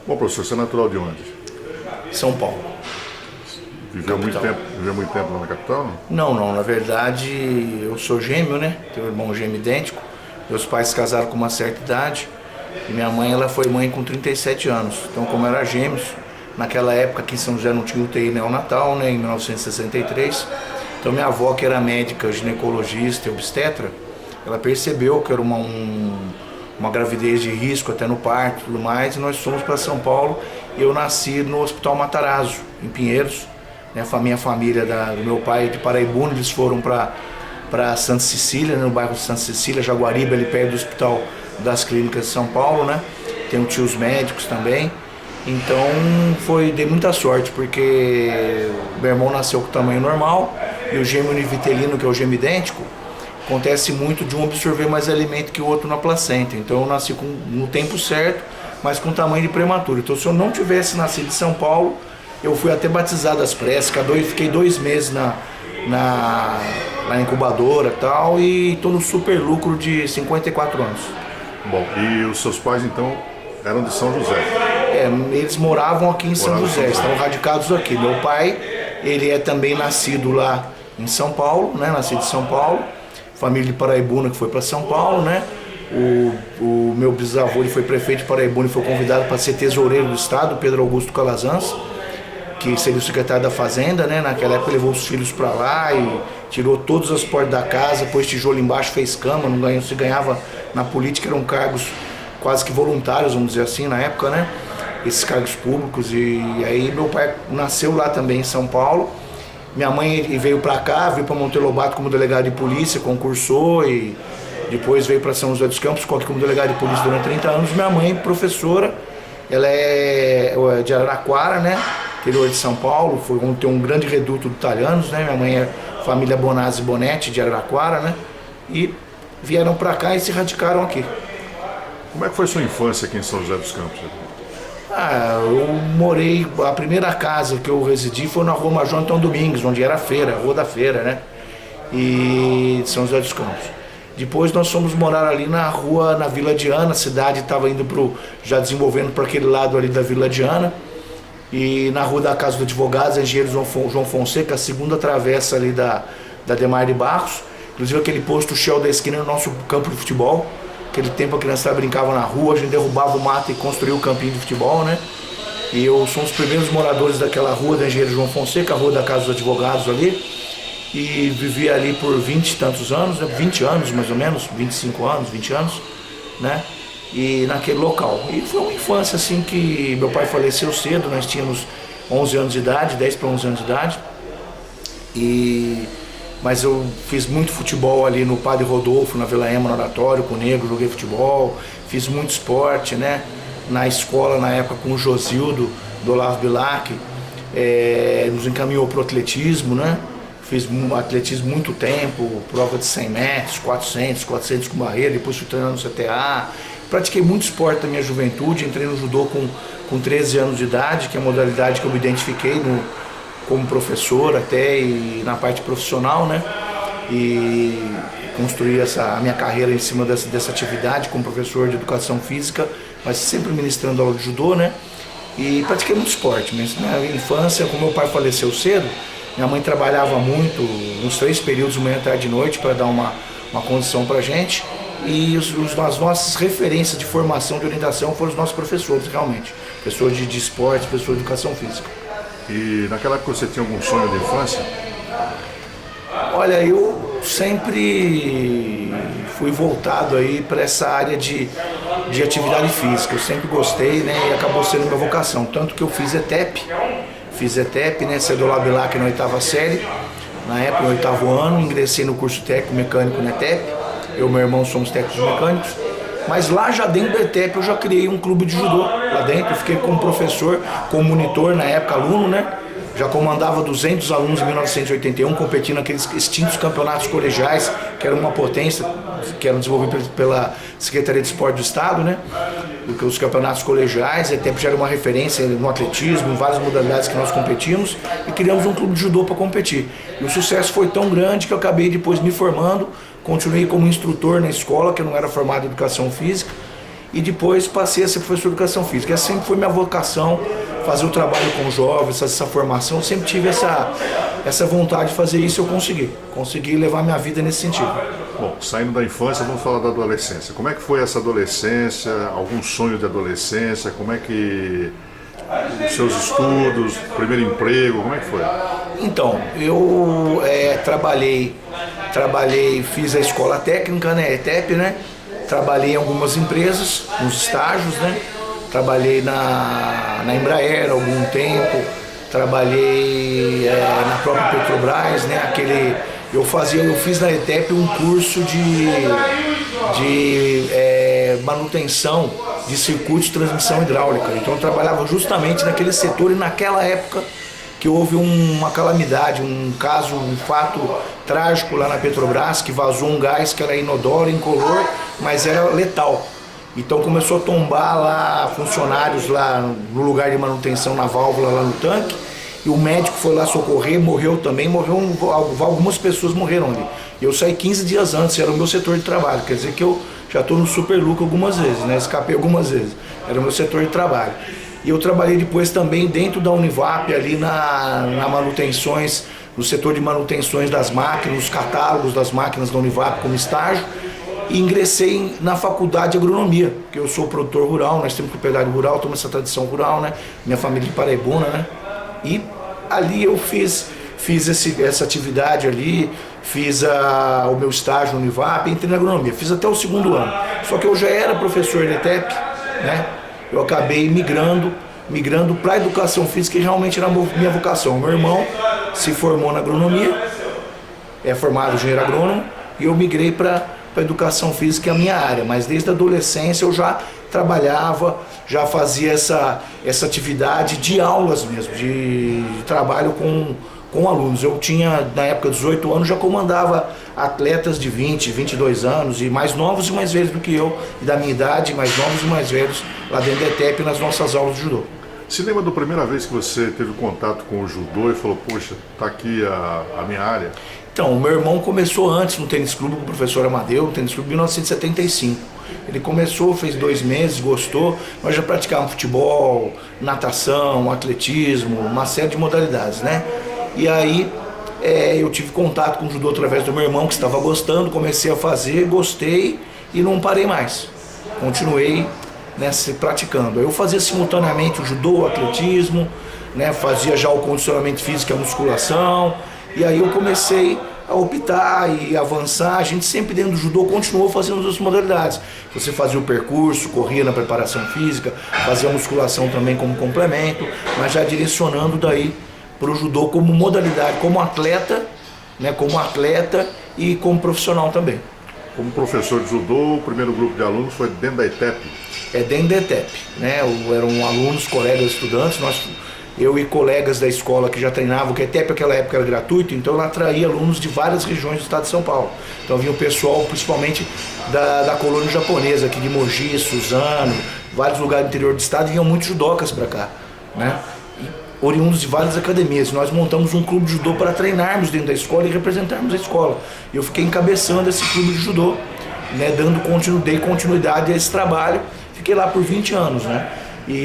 Bom, professor, você é natural de onde? São Paulo. Viveu muito tempo lá na capital, não? Não, na verdade eu sou gêmeo, né? Tenho um irmão gêmeo idêntico. Meus pais se casaram com uma certa idade e minha mãe ela foi mãe com 37 anos. Então, como era gêmeos, naquela época aqui em São José não tinha UTI neonatal, né? Em 1963. Então minha avó, que era médica, ginecologista e obstetra, ela percebeu que era uma gravidez de risco até no parto e tudo mais, e nós fomos para São Paulo. Eu nasci no Hospital Matarazzo, em Pinheiros, né? A minha família do meu pai é de Paraibuna, eles foram para Santa Cecília, né? No bairro de Santa Cecília, Jaguaribe, ali perto do Hospital das Clínicas de São Paulo, né? Tem tios médicos também. Então dei muita sorte, porque meu irmão nasceu com tamanho normal e o gêmeo univitelino, que é o gêmeo idêntico, acontece muito de um absorver mais alimento que o outro na placenta. Então eu nasci no tempo certo, mas com tamanho de prematuro. Então se eu não tivesse nascido em São Paulo, eu fui até batizado às pressas, fiquei 2 meses na incubadora e tal, e estou no super lucro de 54 anos. Bom, e os seus pais então eram de São José? Eles moravam aqui em São José, estão radicados aqui. Meu pai, ele é também nascido lá em São Paulo, né? Nascido em São Paulo, família de Paraibuna que foi para São Paulo, né? O meu bisavô, ele foi prefeito de Paraibuna e foi convidado para ser tesoureiro do estado, Pedro Augusto Calazans, que seria o secretário da Fazenda, né? Naquela época levou os filhos para lá e tirou todas as portas da casa, pôs tijolo embaixo, fez cama, não se ganhava na política, eram cargos quase que voluntários, vamos dizer assim, na época, né? Esses cargos públicos. E aí meu pai nasceu lá também em São Paulo. Minha mãe veio para cá, veio para Monteiro Lobato como delegado de polícia, concursou e depois veio para São José dos Campos, ficou aqui como delegado de polícia durante 30 anos. Minha mãe, professora, ela é de Araraquara, né? Interior de São Paulo, tem um grande reduto de italianos, né? Minha mãe é família Bonazzi Bonetti de Araraquara, né? E vieram para cá e se radicaram aqui. Como é que foi sua infância aqui em São José dos Campos? Eu morei, a primeira casa que eu residi foi na rua Major Antônio Domingues, onde era a feira, a rua da feira, né? E de São José dos Campos. Depois nós fomos morar ali na Vila Diana, a cidade estava indo já desenvolvendo para aquele lado ali da Vila Diana. E na rua da Casa do Advogado, Engenheiro João Fonseca, a segunda travessa ali da Demar de Barros. Inclusive aquele posto Shell da esquina no nosso campo de futebol. Aquele tempo a criançada brincava na rua, a gente derrubava o mato e construía o campinho de futebol, né? E eu sou um dos primeiros moradores daquela rua da Engenheiro João Fonseca, a rua da Casa dos Advogados ali. E vivi ali por 20 e tantos anos, né? 20 anos mais ou menos, 25 anos, 20 anos, né? E naquele local. E foi uma infância assim que meu pai faleceu cedo, nós tínhamos 11 anos de idade, 10 para 11 anos de idade. Mas eu fiz muito futebol ali no Padre Rodolfo, na Vila Ema, no Oratório, com o Negro, joguei futebol, fiz muito esporte, né? Na escola, na época, com o Josildo, do Olavo Bilac, nos encaminhou para o atletismo, né? Fiz atletismo muito tempo, prova de 100 metros, 400 com barreira, depois fui treinando no CTA. Pratiquei muito esporte na minha juventude, entrei no judô com 13 anos de idade, que é a modalidade que eu me identifiquei como professor até e na parte profissional, né? E construí a minha carreira em cima dessa atividade como professor de educação física, mas sempre ministrando aula de judô, né? E pratiquei muito esporte. Mas na minha infância, como meu pai faleceu cedo, minha mãe trabalhava muito, nos 3 períodos, manhã, tarde e noite, para dar uma condição pra gente. E as nossas referências de formação, de orientação, foram os nossos professores, realmente. Professores de esporte, professor de educação física. E naquela época você tinha algum sonho de infância? Olha, eu sempre fui voltado aí para essa área de atividade física. Eu sempre gostei, né? E acabou sendo minha vocação. Tanto que eu fiz ETEP. Né? Cedolab Bilac na 8ª série. Na época, no 8º ano, ingressei no curso técnico mecânico na ETEP. Eu e meu irmão somos técnicos mecânicos. Mas lá já dentro da ETEP eu já criei um clube de judô lá dentro. Eu fiquei como professor, como monitor na época, aluno, né? Já comandava 200 alunos em 1981, competindo naqueles extintos campeonatos colegiais, que era uma potência, que eram desenvolvidos pela Secretaria de Esporte do Estado, né? Porque os campeonatos colegiais, a ETEP já era uma referência no atletismo, em várias modalidades que nós competimos, e criamos um clube de judô para competir. E o sucesso foi tão grande que eu acabei depois me formando, continuei como instrutor na escola, que eu não era formado em educação física, e depois passei a ser professor de educação física. Essa sempre foi minha vocação, fazer o trabalho com jovens, essa formação. Eu sempre tive essa vontade de fazer isso e eu consegui levar minha vida nesse sentido. Bom, saindo da infância, vamos falar da adolescência. Como é que foi essa adolescência? Algum sonho de adolescência? Como é que os seus estudos, primeiro emprego, como é que foi? Então, eu trabalhei, fiz a escola técnica, né, ETEP, né? Trabalhei em algumas empresas, nos estágios, né? Trabalhei na Embraer há algum tempo, trabalhei na própria Petrobras, né? Eu fiz na ETEP um curso de manutenção de circuitos de transmissão hidráulica. Então eu trabalhava justamente naquele setor e naquela época que houve uma calamidade, um fato trágico lá na Petrobras, que vazou um gás que era inodoro, incolor, mas era letal. Então começou a tombar lá funcionários lá no lugar de manutenção na válvula lá no tanque, e o médico foi lá socorrer, morreu também, algumas pessoas morreram ali. E eu saí 15 dias antes, era o meu setor de trabalho, quer dizer que eu já estou no super lucro algumas vezes, né? Escapei algumas vezes, era o meu setor de trabalho. E eu trabalhei depois também dentro da Univap, ali na manutenções, no setor de manutenções das máquinas, os catálogos das máquinas da Univap como estágio, e ingressei na faculdade de agronomia, porque eu sou produtor rural, nós temos propriedade rural, temos essa tradição rural, né? Minha família de paraibuna, né? E ali eu fiz essa atividade ali, fiz o meu estágio no Univap, entrei na agronomia, fiz até o 2º ano. Só que eu já era professor de ETEP, né? Eu acabei migrando para a educação física, que realmente era a minha vocação. Meu irmão se formou na agronomia, é formado engenheiro agrônomo, e eu migrei para a educação física, que é a minha área. Mas desde a adolescência eu já trabalhava, já fazia essa atividade de aulas mesmo, de trabalho com alunos. Eu tinha, na época, 18 anos, já comandava atletas de 20, 22 anos, e mais novos e mais velhos do que eu, e da minha idade, mais novos e mais velhos, lá dentro da ETEP, nas nossas aulas de judô. Se lembra da primeira vez que você teve contato com o judô e falou, poxa, tá aqui a minha área? Então, o meu irmão começou antes no tênis clube com o professor Amadeu, no tênis clube em 1975. Ele começou, fez 2 meses, gostou. Nós já praticávamos futebol, natação, atletismo, uma série de modalidades, né? E aí eu tive contato com o judô através do meu irmão, que estava gostando, comecei a fazer, gostei e não parei mais. Continuei, né, praticando. Eu fazia simultaneamente o judô, o atletismo, né, fazia já o condicionamento físico e a musculação, e aí eu comecei a optar e avançar. A gente sempre dentro do judô continuou fazendo as outras modalidades. Você fazia o percurso, corria na preparação física, fazia a musculação também como complemento, mas já direcionando daí para o judô como modalidade, como atleta, né, e como profissional também. Como professor de judô, o primeiro grupo de alunos foi dentro da ETEP? É dentro da ETEP, né? Eram alunos, colegas, estudantes. Eu e colegas da escola que já treinavam, que a ETEP naquela época era gratuito, então ela atraía alunos de várias regiões do estado de São Paulo. Então vinha o pessoal, principalmente da colônia japonesa, aqui de Mogi, Suzano, vários lugares do interior do estado, vinham muitos judocas para cá, né? Oriundos de várias academias. Nós montamos um clube de judô para treinarmos dentro da escola e representarmos a escola. Eu fiquei encabeçando esse clube de judô, né, dei continuidade a esse trabalho. Fiquei lá por 20 anos, né?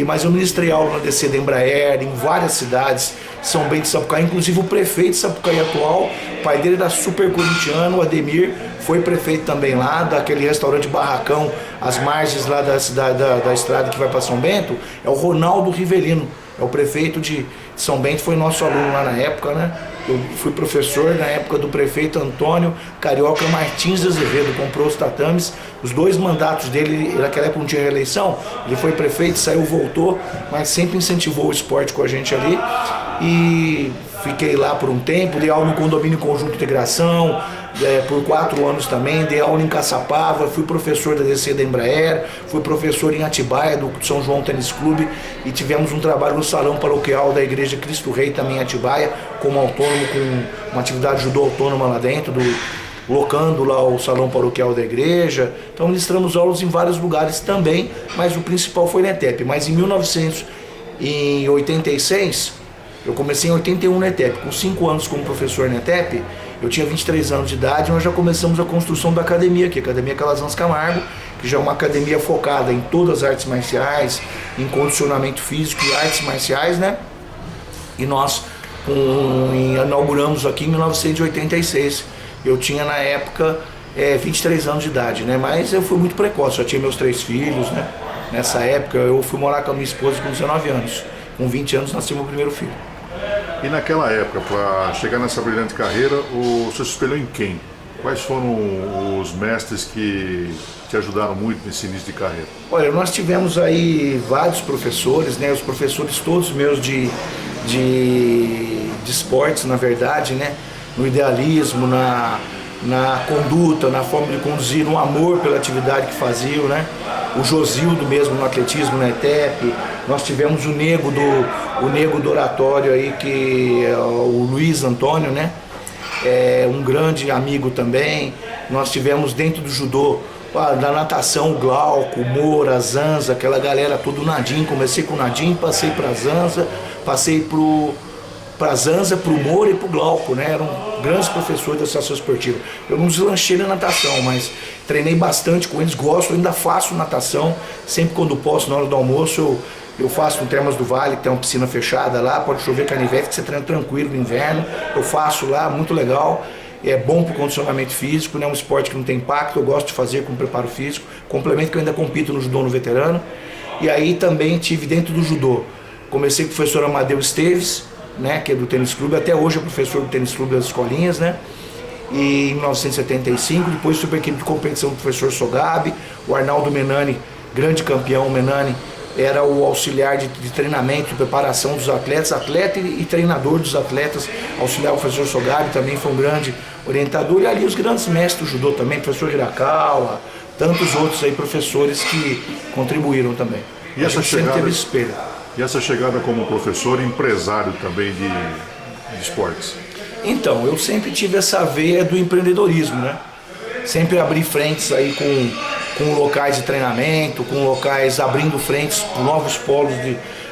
Mas eu ministrei aula na DC da Embraer, em várias cidades, São Bento de Sapucaí, inclusive o prefeito de Sapucaí atual, o pai dele era super corintiano, o Ademir, foi prefeito também lá, daquele restaurante Barracão, às margens lá da estrada que vai para São Bento, é o Ronaldo Rivelino, é o prefeito de São Bento, foi nosso aluno lá na época, né? Eu fui professor na época do prefeito Antônio Carioca Martins de Azevedo, comprou os tatames, os 2 mandatos dele, naquela época não tinha reeleição, ele foi prefeito, saiu, voltou, mas sempre incentivou o esporte com a gente ali, e fiquei lá por um tempo, dei aula no condomínio Conjunto Integração, por 4 anos também, dei aula em Caçapava, fui professor da DC da Embraer, fui professor em Atibaia, do São João Tênis Clube, e tivemos um trabalho no salão paroquial da Igreja Cristo Rei, também em Atibaia, como autônomo, com uma atividade judô autônoma lá dentro, locando lá o salão paroquial da igreja. Então ministramos aulas em vários lugares também, mas o principal foi na ETEP. Mas em 1986, eu comecei em 81 na ETEP, com 5 anos como professor na ETEP. Eu tinha 23 anos de idade, nós já começamos a construção da academia aqui, a Academia Calazans Camargo, que já é uma academia focada em todas as artes marciais, em condicionamento físico e artes marciais, né? E nós inauguramos aqui em 1986. Eu tinha na época 23 anos de idade, né? Mas eu fui muito precoce, já tinha meus 3 filhos, né? Nessa época eu fui morar com a minha esposa com 19 anos. Com 20 anos nasceu meu primeiro filho. E naquela época, para chegar nessa brilhante carreira, o senhor se espelhou em quem? Quais foram os mestres que te ajudaram muito nesse início de carreira? Olha, nós tivemos aí vários professores, né? Os professores todos meus de esportes, na verdade, né? No idealismo, na conduta, na forma de conduzir, no amor pela atividade que faziam, né? O Josildo mesmo no atletismo, na ETEP. Nós tivemos o nego do oratório aí, que é o Luiz Antônio, né? Um grande amigo também. Nós tivemos dentro do judô, da natação, o Glauco, o Moura, a Zanza, aquela galera toda, o Nadim. Comecei com o Nadim, passei para Zanza, passei para Zanza, para o Moura e para o Glauco, né? Eram grandes professores da associação esportiva. Eu não deslanchei na natação, mas treinei bastante com eles, gosto, ainda faço natação, sempre quando posso, na hora do almoço, eu faço no Termas do Vale, que tem uma piscina fechada lá, pode chover canivete, que você treina tranquilo no inverno, eu faço lá, muito legal. É bom para o condicionamento físico, né? Um esporte que não tem impacto, eu gosto de fazer com preparo físico, complemento que eu ainda compito no judô no veterano. E aí também tive dentro do judô, comecei com o professor Amadeu Esteves, né, que é do tênis clube, até hoje é professor do tênis clube das escolinhas, né? E em 1975, depois fui para a equipe de competição do professor Sogabe, o Arnaldo Menani, grande campeão. O Menani era o auxiliar de treinamento, de preparação dos atletas, atleta e treinador dos atletas, auxiliar o professor Sogabe, também foi um grande orientador, e ali os grandes mestres do judô também, professor Hirakawa, tantos outros aí professores que contribuíram também. E essa chegada, teve esse espelho. E essa chegada como professor e empresário também de esportes? Então, eu sempre tive essa veia do empreendedorismo, né? Sempre abri frentes aí com locais de treinamento, com locais abrindo frentes para novos polos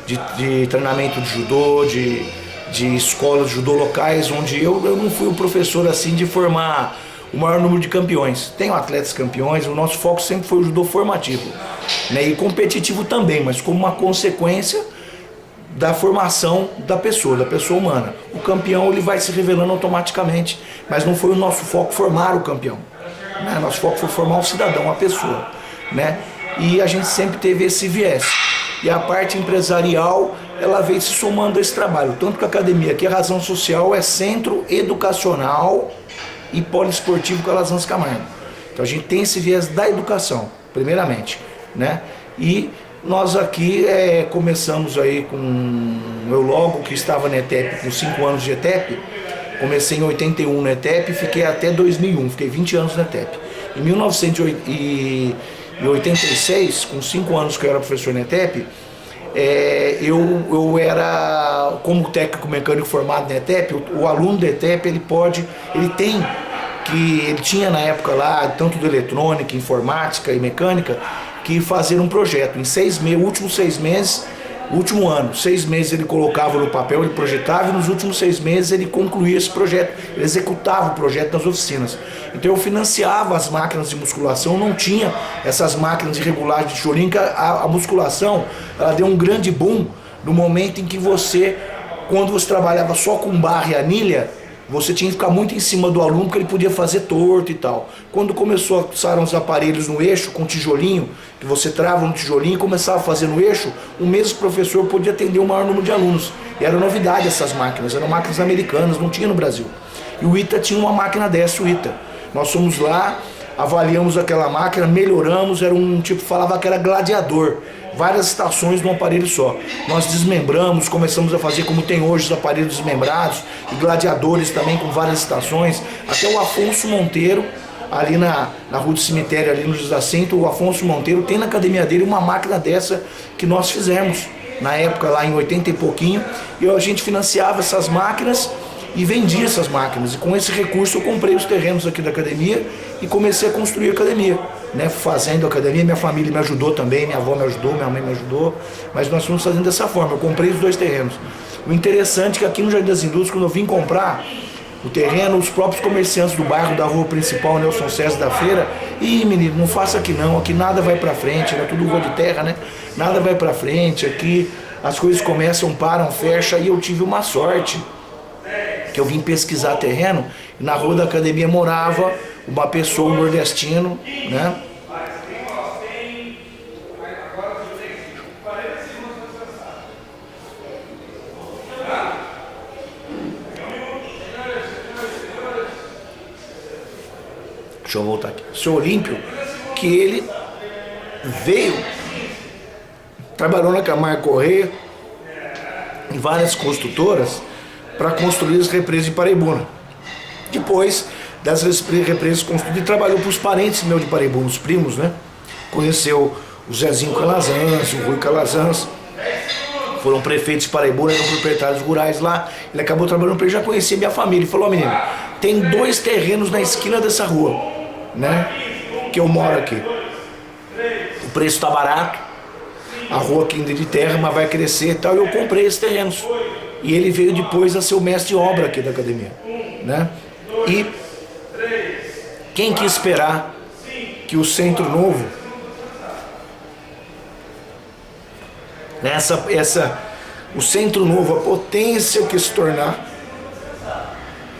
de treinamento de judô, de escolas de judô locais, onde eu não fui o professor assim de formar o maior número de campeões. Tenho atletas campeões, o nosso foco sempre foi o judô formativo, né? E competitivo também, mas como uma consequência da formação da pessoa humana. O campeão ele vai se revelando automaticamente, mas não foi o nosso foco formar o campeão, né? Nosso foco foi formar o cidadão, a pessoa, né? E a gente sempre teve esse viés. E a parte empresarial, ela veio se somando a esse trabalho. Tanto que a academia aqui, a Razão Social, é centro educacional e poliesportivo Calazans Camargo. Então a gente tem esse viés da educação, primeiramente, né? E nós aqui começamos aí eu logo que estava na ETEP, com 5 anos de ETEP, comecei em 81 na ETEP e fiquei até 2001, fiquei 20 anos na ETEP. Em 1986, com 5 anos que eu era professor na ETEP, eu era, como técnico mecânico formado na ETEP, o aluno da ETEP, ele tinha na época lá, tanto de eletrônica, informática e mecânica, que fazer um projeto. Em 6 meses, últimos 6 meses, último ano, 6 meses ele colocava no papel, ele projetava, e nos últimos 6 meses ele concluía esse projeto, ele executava o projeto nas oficinas. Então eu financiava as máquinas de musculação, não tinha essas máquinas de regulagem de tijolinho, que a musculação, ela deu um grande boom no momento em que quando você trabalhava só com barra e anilha, você tinha que ficar muito em cima do aluno, porque ele podia fazer torto e tal. Quando começaram os aparelhos no eixo, com tijolinho, que você trava no tijolinho e começava a fazer no eixo, o mesmo professor podia atender o maior número de alunos. E era novidade essas máquinas, eram máquinas americanas, não tinha no Brasil. E o ITA tinha uma máquina dessa, o ITA. Nós fomos lá, avaliamos aquela máquina, melhoramos, era um tipo, falava que era gladiador. Várias estações num aparelho só. Nós desmembramos, começamos a fazer como tem hoje os aparelhos desmembrados, e gladiadores também com várias estações. Até o Afonso Monteiro, ali na Rua do Cemitério, ali no Desacento, o Afonso Monteiro tem na academia dele uma máquina dessa que nós fizemos na época, lá em 80 e pouquinho, e a gente financiava essas máquinas e vendia essas máquinas. E com esse recurso eu comprei os terrenos aqui da academia e comecei a construir a academia, né? Fazendo a academia, minha família me ajudou também, minha avó me ajudou, minha mãe me ajudou, mas nós fomos fazendo dessa forma. Eu comprei os 2 terrenos. O interessante é que aqui no Jardim das Indústrias, quando eu vim comprar, o terreno, os próprios comerciantes do bairro, da rua principal, Nelson César da Feira. Ih, menino, não faça aqui não, aqui nada vai pra frente, era tudo rua de terra, né? Nada vai pra frente, aqui as coisas começam, param, fecham, e eu tive uma sorte, que eu vim pesquisar terreno, e na rua da academia morava uma pessoa, um nordestino, né? Deixa eu voltar aqui. O seu Olímpio, que ele veio, trabalhou na Camargo Correia, em várias construtoras, para construir as represas de Paraibuna. Depois das represas construídas, ele trabalhou para os parentes meus de Paraibuna, os primos, né? Conheceu o Zezinho Calazans, o Rui Calazans, foram prefeitos de Paraibuna, eram proprietários rurais lá. Ele acabou trabalhando para ele, já conhecia minha família. Ele falou: ó, menino, tem 2 terrenos na esquina dessa rua, né? Que eu moro aqui. O preço está barato, a rua aqui ainda é de terra, mas vai crescer e tal. E eu comprei esses terrenos. E ele veio depois a ser o mestre de obra aqui da academia, né? E quem quis esperar que o Centro Novo, o Centro Novo, a potência que se tornar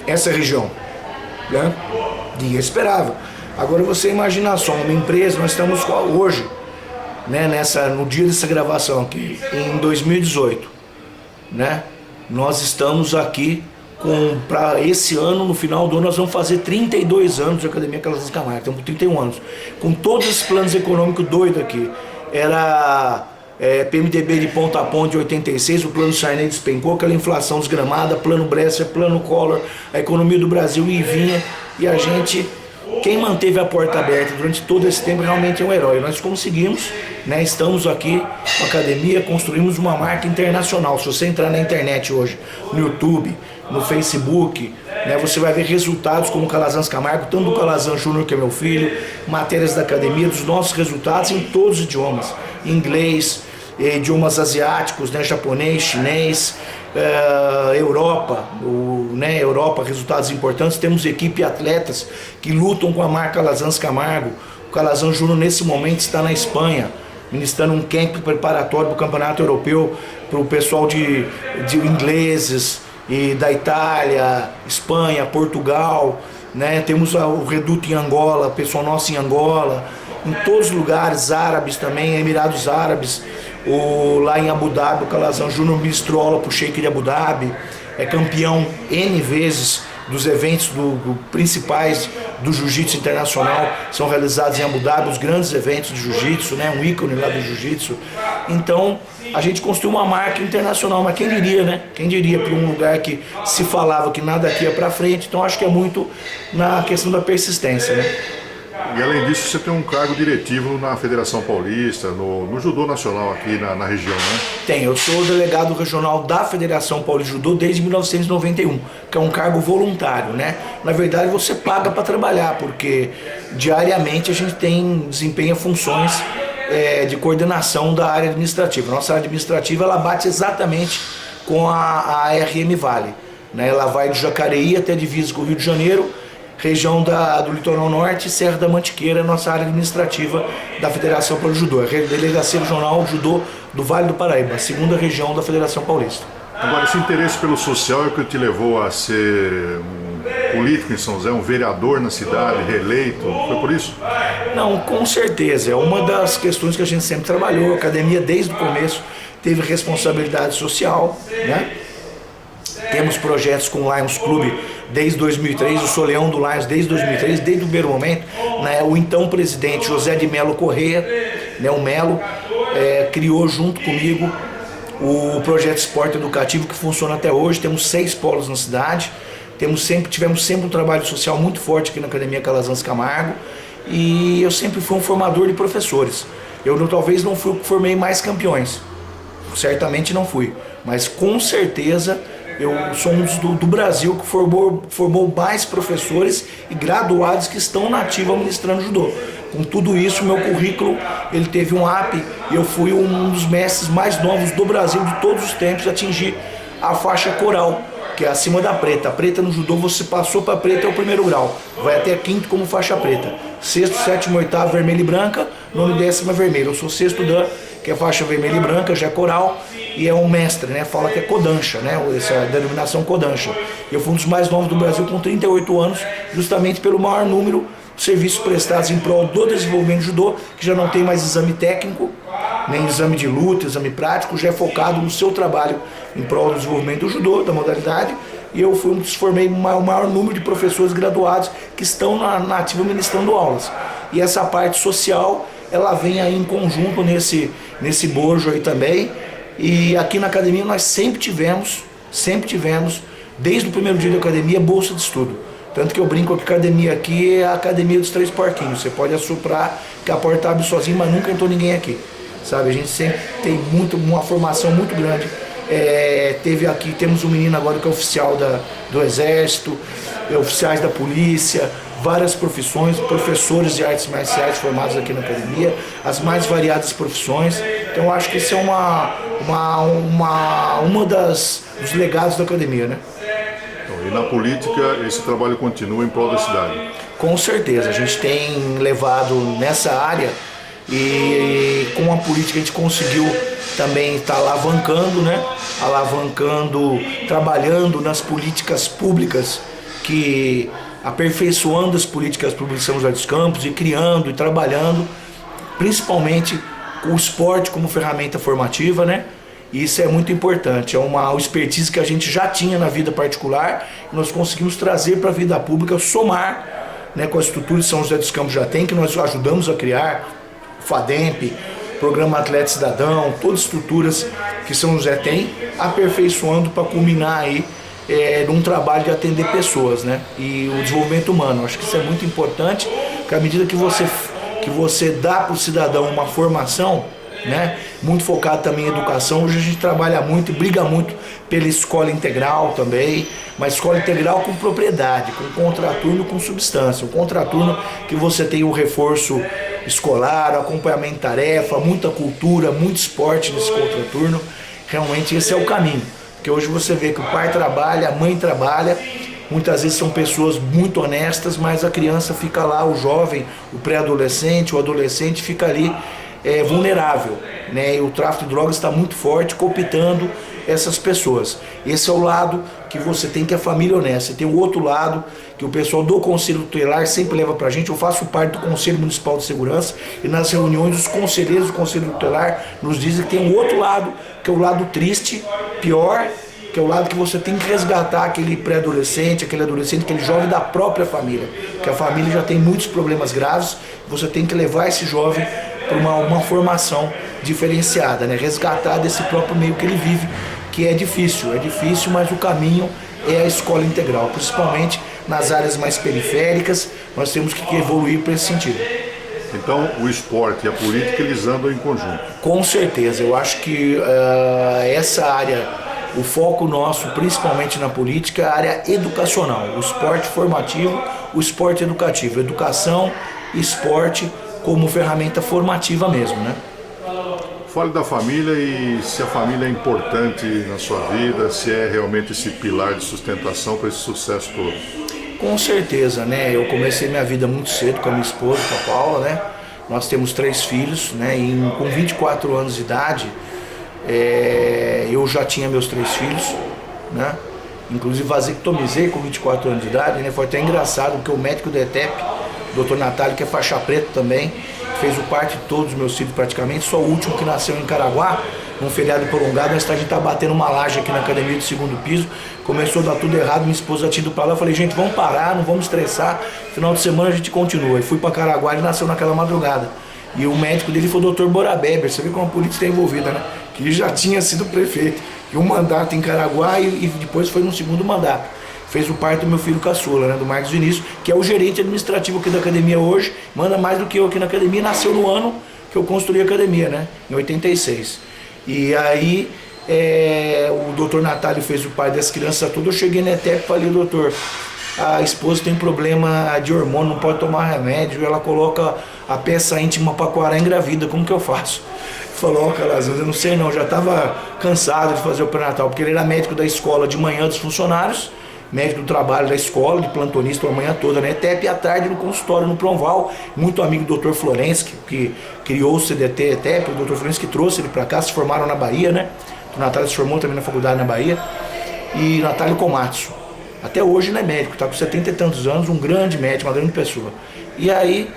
essa região, né? Ninguém esperava. Agora você imagina só, uma empresa, nós estamos hoje, né, no dia dessa gravação aqui, em 2018, né? Nós estamos aqui para esse ano, no final do ano, nós vamos fazer 32 anos de Academia Calazans Camargo, estamos com 31 anos, com todos esses planos econômicos doidos aqui. Era PMDB de ponta a ponta de 86, o plano Sarney despencou, aquela inflação desgramada, plano Bresser, plano Collor, a economia do Brasil ia e vinha, e a gente, quem manteve a porta aberta durante todo esse tempo realmente é um herói. Nós conseguimos, né, estamos aqui com a academia, construímos uma marca internacional. Se você entrar na internet hoje, no YouTube, no Facebook, né, você vai ver resultados como o Calazans Camargo, tanto do Calazans Júnior, que é meu filho, matérias da academia, dos nossos resultados em todos os idiomas, inglês, idiomas asiáticos, né, japonês, chinês, Europa, Europa, resultados importantes. Temos equipe e atletas que lutam com a marca Calazans Camargo. O Calazans Júnior nesse momento está na Espanha, ministrando um camp preparatório para o Campeonato Europeu para o pessoal de ingleses e da Itália, Espanha, Portugal, né? Temos o Reduto em Angola, pessoal nosso em Angola, em todos os lugares, árabes também, Emirados Árabes, lá em Abu Dhabi, o Calazans Júnior ministrou aula para o Sheik de Abu Dhabi, é campeão N vezes dos eventos principais do jiu-jitsu internacional, são realizados em Abu Dhabi, os grandes eventos de jiu-jitsu, né? Um ícone lá do jiu-jitsu. Então, a gente construiu uma marca internacional, mas quem diria, né? Quem diria para um lugar que se falava que nada aqui ia para frente. Então, acho que é muito na questão da persistência, né? E além disso, você tem um cargo diretivo na Federação Paulista, no Judô Nacional aqui na região, né? Tem, eu sou delegado regional da Federação Paulista de Judô desde 1991, que é um cargo voluntário, né? Na verdade, você paga para trabalhar, porque diariamente a gente desempenha funções de coordenação da área administrativa. Nossa área administrativa, ela bate exatamente com a RM Vale, né? Ela vai de Jacareí até a divisa com o Rio de Janeiro, região do Litoral Norte, Serra da Mantiqueira, nossa área administrativa da Federação Paulista de Judô, a Delegacia Regional Judô do Vale do Paraíba, a segunda região da Federação Paulista. Agora, esse interesse pelo social é o que te levou a ser um político em São José, um vereador na cidade, reeleito, foi por isso? Não, com certeza, é uma das questões que a gente sempre trabalhou, a academia desde o começo teve responsabilidade social, né? Temos projetos com o Lions Club desde 2003, eu sou leão do Lions desde 2003, desde o primeiro momento, né? O então presidente José de Melo Correia, né, o Melo, criou junto comigo o projeto Esporte Educativo, que funciona até hoje. Temos 6 polos na cidade, tivemos sempre um trabalho social muito forte aqui na Academia Calazans Camargo, e eu sempre fui um formador de professores. Talvez não formei mais campeões, certamente não fui, mas com certeza eu sou um do Brasil que formou mais professores e graduados que estão na ativa ministrando judô. Com tudo isso, meu currículo ele teve um up e eu fui um dos mestres mais novos do Brasil de todos os tempos a atingir a faixa coral, porque é acima da preta. A preta no judô, você passou para preta é o primeiro grau, vai até quinto como faixa preta. Sexto, sétimo, oitavo, vermelho e branca, nono e décimo é vermelho. Eu sou sexto dan, que é faixa vermelha e branca, já é coral, e é um mestre, né? Fala que é Kodansha, né? Essa denominação Kodansha. Eu fui um dos mais novos do Brasil com 38 anos, justamente pelo maior número de serviços prestados em prol do desenvolvimento do judô, que já não tem mais exame técnico, nem exame de luta, exame prático, já é focado no seu trabalho em prol do desenvolvimento do judô, da modalidade. E eu formei o maior número de professores graduados que estão na ativa ministrando aulas. E essa parte social, ela vem aí em conjunto nesse bojo aí também. E aqui na academia nós sempre tivemos, desde o primeiro dia da academia, bolsa de estudo. Tanto que eu brinco que a academia aqui é a academia dos 3 porquinhos. Você pode assoprar que a porta abre sozinho, mas nunca entrou ninguém aqui. Sabe, a gente sempre tem uma formação muito grande. Temos um menino agora que é oficial do Exército, oficiais da polícia, várias profissões, professores de artes marciais formados aqui na academia, as mais variadas profissões. Então eu acho que isso é dos legados da academia, né? E na política esse trabalho continua em prol da cidade? Com certeza, a gente tem levado nessa área e com a política a gente conseguiu também estar alavancando, né? Trabalhando nas políticas públicas, aperfeiçoando as políticas públicas de São José dos Campos e criando e trabalhando, principalmente com o esporte como ferramenta formativa, né? Isso é muito importante, é uma expertise que a gente já tinha na vida particular, e nós conseguimos trazer para a vida pública, somar, né, com a estrutura que São José dos Campos já tem, que nós ajudamos a criar, o FADEMP, Programa Atleta Cidadão, todas as estruturas que São José tem, aperfeiçoando para culminar aí num trabalho de atender pessoas, né, e o desenvolvimento humano. Acho que isso é muito importante, porque à medida que você dá para o cidadão uma formação, né, muito focado também em educação. Hoje a gente trabalha muito e briga muito pela escola integral também, mas escola integral com propriedade, com contraturno, com substância. O contraturno que você tem o reforço escolar, acompanhamento de tarefa, muita cultura, muito esporte nesse contraturno. Realmente esse é o caminho, porque hoje você vê que o pai trabalha, a mãe trabalha, muitas vezes são pessoas muito honestas, mas a criança fica lá, o jovem, o pré-adolescente, o adolescente fica ali vulnerável, né? E o tráfico de drogas está muito forte, cooptando essas pessoas. Esse é o lado que você tem, que é a família honesta. Tem o outro lado que o pessoal do Conselho Tutelar sempre leva pra gente. Eu faço parte do Conselho Municipal de Segurança e nas reuniões os conselheiros do Conselho Tutelar nos dizem que tem um outro lado, que é o lado triste, pior, que é o lado que você tem que resgatar aquele pré-adolescente, aquele adolescente, aquele jovem da própria família, que a família já tem muitos problemas graves. Você tem que levar esse jovem para uma formação diferenciada, né? Resgatar desse próprio meio que ele vive, que é difícil, mas o caminho é a escola integral, principalmente nas áreas mais periféricas. Nós temos que evoluir para esse sentido. Então o esporte e a política eles andam em conjunto? Com certeza, eu acho que essa área, o foco nosso, principalmente na política, é a área educacional, o esporte formativo, o esporte educativo, educação e esporte como ferramenta formativa mesmo, né? Fale da família e se a família é importante na sua vida, se é realmente esse pilar de sustentação para esse sucesso todo. Com certeza, né? Eu comecei minha vida muito cedo com a minha esposa, com a Paula, né? Nós temos 3 filhos, né? E com 24 anos de idade, eu já tinha meus 3 filhos, né? Inclusive vasectomizei com 24 anos de idade, né? Foi até engraçado, porque o médico da ETEP, Dr. Natálio, que é faixa preta também, fez o parto de todos os meus filhos praticamente, só o último que nasceu em Caraguá, num feriado prolongado. A gente tá batendo uma laje aqui na academia do 2º piso, começou a dar tudo errado, minha esposa tinha ido pra lá, eu falei, gente, vamos parar, não vamos estressar, final de semana a gente continua. E fui pra Caraguá, ele nasceu naquela madrugada. E o médico dele foi o Dr. Borabeber, você vê como a política está envolvida, né? Que ele já tinha sido prefeito, e um mandato em Caraguá e depois foi no 2º mandato. Fez o parto do meu filho caçula, né, do Marcos Vinícius, que é o gerente administrativo aqui da academia hoje, manda mais do que eu aqui na academia, nasceu no ano que eu construí a academia, né, em 86. E aí o doutor Natálio fez o pai das crianças tudo, eu cheguei na ETEP e falei, doutor, a esposa tem problema de hormônio, não pode tomar remédio, ela coloca a peça íntima para coarar engravida, como que eu faço? falou, ó, Calazans, eu não sei não, já estava cansado de fazer o pré-natal, porque ele era médico da escola de manhã dos funcionários, médico do trabalho da escola, de plantonista a manhã toda na ETEP, e à tarde no consultório no Pronval, muito amigo do Dr. Florencio, que criou o CDT ETEP, o Dr. Florencio que trouxe ele para cá, se formaram na Bahia, né? O Natália se formou também na faculdade na Bahia, e Natália Komatsu. Até hoje ele é médico, está com 70 e tantos anos, um grande médico, uma grande pessoa. E aí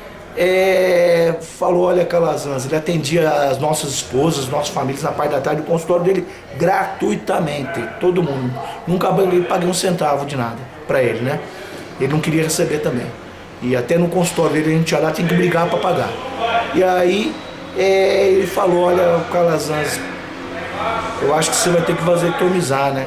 falou, olha, Calazans, ele atendia as nossas esposas, as nossas famílias na parte da tarde do consultório dele gratuitamente, todo mundo. Nunca paguei um centavo de nada para ele, né? Ele não queria receber também. E até no consultório dele a gente ia lá, tinha que brigar para pagar. E aí ele falou, olha, Calazans, eu acho que você vai ter que vasectomizar, né?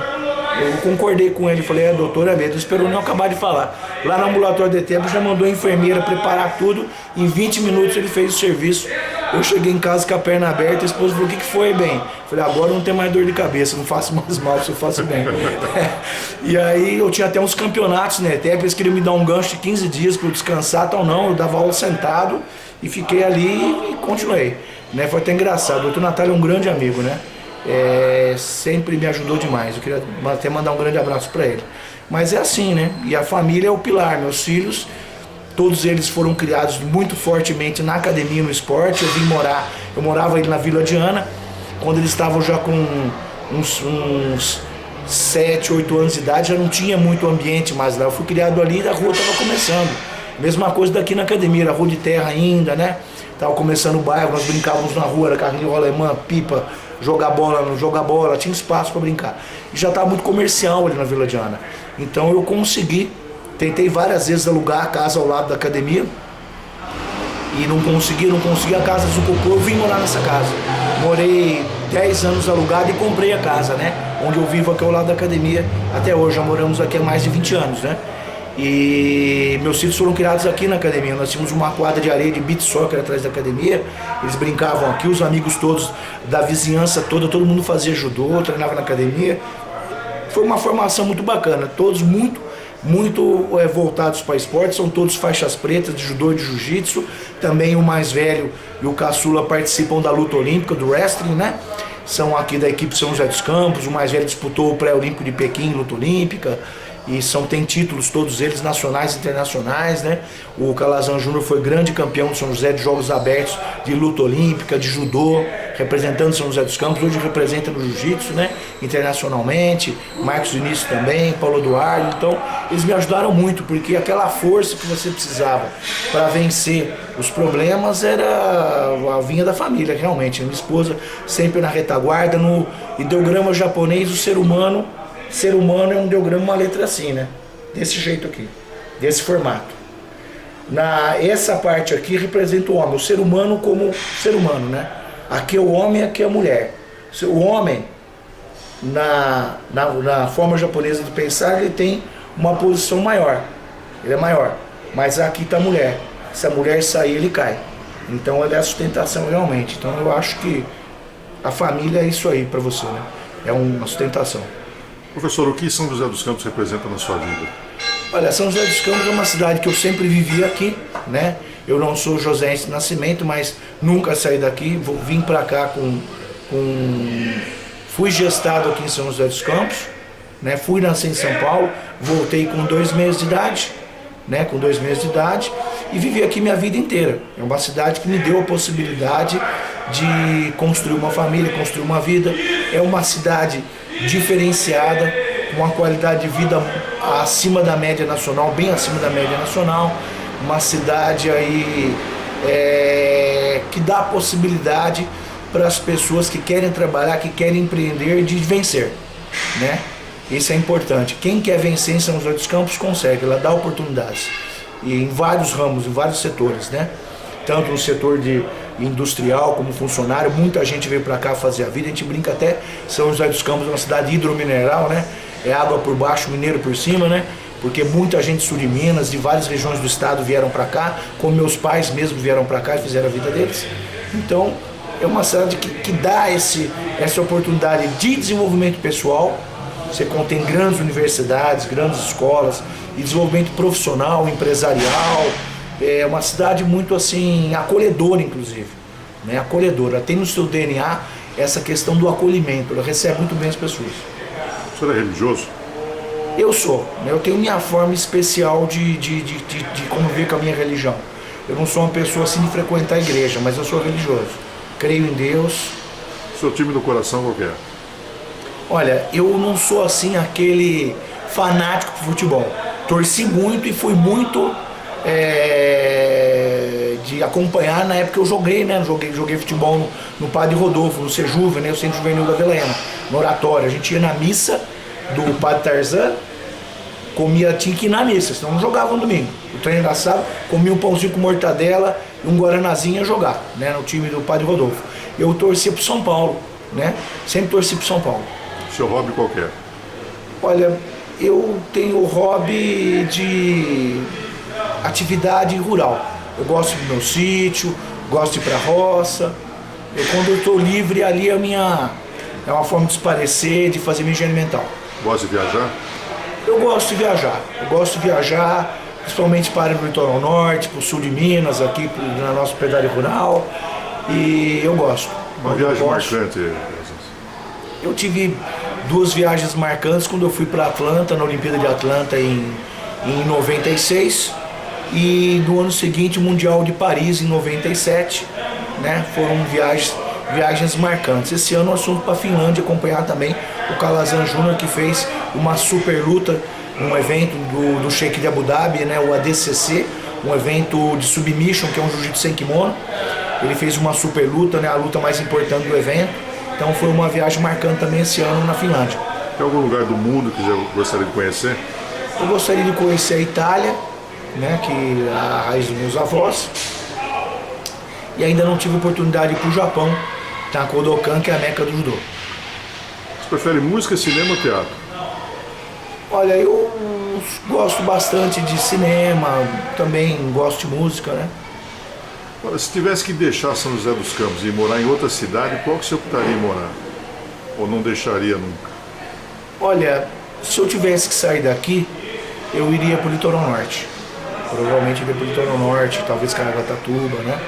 Eu concordei com ele, falei, doutor, é mesmo, esperou não acabar de falar. Lá no ambulatório de ETEP já mandou a enfermeira preparar tudo, em 20 minutos ele fez o serviço. Eu cheguei em casa com a perna aberta, a esposa falou, o que foi, bem? Falei, agora não tem mais dor de cabeça, não faço mais mal, se eu faço bem. E aí eu tinha até uns campeonatos na ETEP, eles queriam me dar um gancho de 15 dias para eu descansar, tal não, eu dava aula sentado e fiquei ali e continuei. Né? Foi até engraçado, o doutor Natália é um grande amigo, né? Sempre me ajudou demais. Eu queria até mandar um grande abraço para ele. Mas é assim, né? E a família é o pilar. Meus filhos, todos eles foram criados muito fortemente na academia, no esporte. Eu morava ali na Vila Diana, quando eles estavam já com uns 7, 8 anos de idade, já não tinha muito ambiente mais lá. Eu fui criado ali e a rua estava começando. Mesma coisa daqui na academia, era rua de terra ainda, né? Tava começando o bairro, nós brincávamos na rua, era carrinho alemã, pipa, jogar bola, não jogar bola, tinha espaço para brincar. E já estava muito comercial ali na Vila Diana. Então eu consegui, tentei várias vezes alugar a casa ao lado da academia e não consegui a casa desocupou, eu vim morar nessa casa. Morei 10 anos alugado e comprei a casa, né? Onde eu vivo aqui ao lado da academia até hoje, já moramos aqui há mais de 20 anos, né? E meus filhos foram criados aqui na academia. Nós tínhamos uma quadra de areia de beach soccer atrás da academia. Eles brincavam aqui, os amigos todos da vizinhança toda, todo mundo fazia judô, treinava na academia. Foi uma formação muito bacana, todos muito voltados para esporte, são todos faixas pretas de judô e de jiu-jitsu. Também o mais velho e o caçula participam da luta olímpica, do wrestling, né? São aqui da equipe São José dos Campos, o mais velho disputou o pré-olímpico de Pequim, luta olímpica. E tem títulos, todos eles nacionais e internacionais, né? O Calazans Júnior foi grande campeão de São José de Jogos Abertos, de luta olímpica, de judô, representando São José dos Campos, hoje representa no jiu-jitsu, né? Internacionalmente, Marcos Vinícius também, Paulo Eduardo. Então, eles me ajudaram muito, porque aquela força que você precisava para vencer os problemas vinha da família, realmente. Minha esposa sempre na retaguarda, no ideograma japonês, o ser humano é um diagrama, uma letra assim, né? Desse jeito aqui, desse formato. Essa parte aqui representa o homem, o ser humano como ser humano, né? Aqui é o homem, aqui é a mulher. O homem, na forma japonesa de pensar, ele tem uma posição maior. Ele é maior. Mas aqui está a mulher. Se a mulher sair, ele cai. Então ela é a sustentação realmente. Então eu acho que a família é isso aí para você, né? É uma sustentação. Professor, o que São José dos Campos representa na sua vida? Olha, São José dos Campos é uma cidade que eu sempre vivi aqui, né? Eu não sou joséense de nascimento, mas nunca saí daqui. Vim para cá fui gestado aqui em São José dos Campos, né? Fui nascer em São Paulo, voltei com 2 meses de idade, né? Com 2 meses de idade e vivi aqui minha vida inteira. É uma cidade que me deu a possibilidade de construir uma família, construir uma vida. É uma cidade diferenciada, com uma qualidade de vida acima da média nacional, bem acima da média nacional, uma cidade aí que dá a possibilidade para as pessoas que querem trabalhar, que querem empreender, de vencer, né? Isso é importante. Quem quer vencer em São José dos Campos consegue, ela dá oportunidades e em vários ramos, em vários setores, né? Tanto no setor industrial como funcionário, muita gente veio para cá fazer a vida. A gente brinca até, São José dos Campos é uma cidade hidromineral, né? É água por baixo, mineiro por cima, né? Porque muita gente sul de Minas, de várias regiões do estado vieram para cá, como meus pais mesmo vieram para cá e fizeram a vida deles. Então, é uma cidade que dá essa oportunidade de desenvolvimento pessoal. Você contém grandes universidades, grandes escolas, e desenvolvimento profissional, empresarial. É uma cidade muito assim, acolhedora, inclusive, né? Acolhedora. Ela tem no seu DNA essa questão do acolhimento, ela recebe muito bem as pessoas. O senhor é religioso? Eu sou, né? Eu tenho minha forma especial de conviver com a minha religião. Eu não sou uma pessoa assim de frequentar a igreja, mas eu sou religioso. Creio em Deus. Seu time do coração qual que é? Olha, eu não sou assim aquele fanático por futebol. Torci muito e fui muito de acompanhar na época que eu joguei, né? Joguei futebol no Padre Rodolfo, no Sejuve, né? O Centro Juvenil da Vila Helena, no oratório. A gente ia na missa do Padre Tarzan, tinha que ir na missa, senão não jogava no domingo. O treino da sábado, comia um pãozinho com mortadela e um guaranazinho a jogar, né? No time do Padre Rodolfo. Eu torcia pro São Paulo, né? Sempre torci pro São Paulo. Seu hobby qual que é? Olha, eu tenho o hobby de atividade rural. Eu gosto do meu sítio, gosto de ir pra roça. Quando eu estou livre, ali é uma forma de esparecer, de fazer minha higiene mental. Gosta de viajar? Eu gosto de viajar, principalmente para o litoral norte, para o sul de Minas, aqui na nossa propriedade rural. E eu gosto. Uma viagem marcante. Eu tive 2 viagens marcantes quando eu fui para Atlanta, na Olimpíada de Atlanta em 96, e no ano seguinte o Mundial de Paris em 97, né? Foram viagens marcantes. Esse ano nós fomos para a Finlândia acompanhar também o Calazan Júnior, que fez uma super luta, um evento do Sheik de Abu Dhabi, né? O ADCC, um evento de submission, que é um jiu-jitsu sem kimono. Ele fez uma super luta, né? A luta mais importante do evento. Então foi uma viagem marcante também esse ano na Finlândia. Tem algum lugar do mundo que você gostaria de conhecer? Eu gostaria de conhecer a Itália, né, que é a raiz dos meus avós. E ainda não tive oportunidade de ir para o Japão, na Kodokan, que é a meca do judô. Você prefere música, cinema ou teatro? Olha, eu gosto bastante de cinema, também gosto de música, né? Agora, se tivesse que deixar São José dos Campos e morar em outra cidade, qual que você optaria em morar? Ou não deixaria nunca? Olha, se eu tivesse que sair daqui, eu iria para o litoral norte. Provavelmente iria para o litoral norte, talvez Caraguatatuba, né?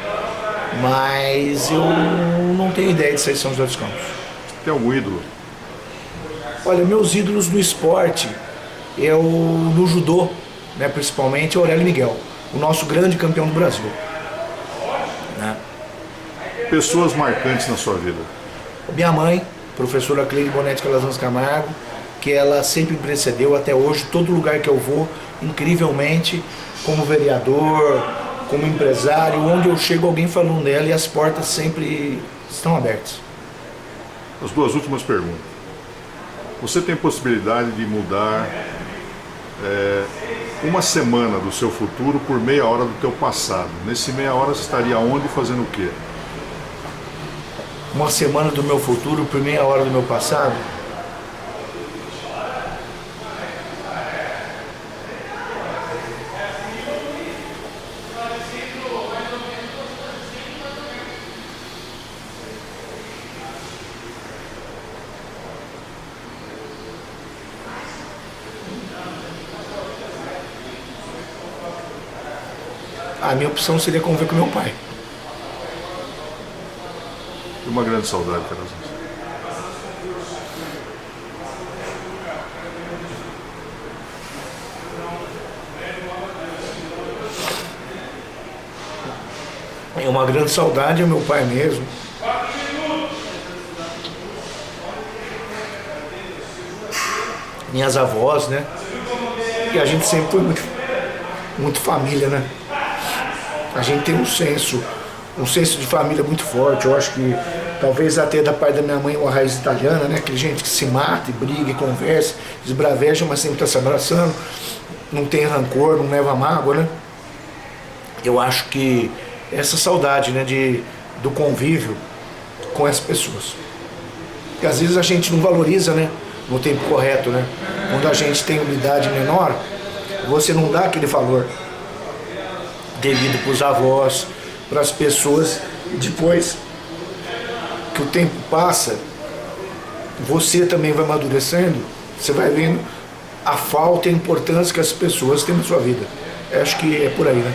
Mas eu não tenho ideia de sair de São José dos Campos. Tem algum ídolo? Olha, meus ídolos no esporte, no judô, né, principalmente, é o Aurélio Miguel, o nosso grande campeão do Brasil. Né? Pessoas marcantes na sua vida? Minha mãe, professora Cleide Bonetti Calazans Camargo, que ela sempre me precedeu até hoje, todo lugar que eu vou, incrivelmente, como vereador, como empresário, onde eu chego alguém falando dela e as portas sempre estão abertas. As 2 últimas perguntas. Você tem possibilidade de mudar uma semana do seu futuro por meia hora do teu passado. Nesse meia hora você estaria onde, fazendo o quê? Uma semana do meu futuro por meia hora do meu passado? A minha opção seria conviver com meu pai. E uma grande saudade, Calazans. É uma grande saudade, é meu pai mesmo. Minhas avós, né? E a gente sempre foi muito família, né? A gente tem um senso de família muito forte. Eu acho que talvez até da parte da minha mãe uma raiz italiana, né? Aquele gente que se mata e briga e conversa, esbraveja, mas sempre está se abraçando, não tem rancor, não leva mágoa, né? Eu acho que essa saudade, né, do convívio com as pessoas. Porque às vezes a gente não valoriza, né, no tempo correto, né? Quando a gente tem uma idade menor, você não dá aquele valor devido para os avós, para as pessoas. Depois que o tempo passa, você também vai amadurecendo, você vai vendo a falta e a importância que as pessoas têm na sua vida. Eu acho que é por aí, né?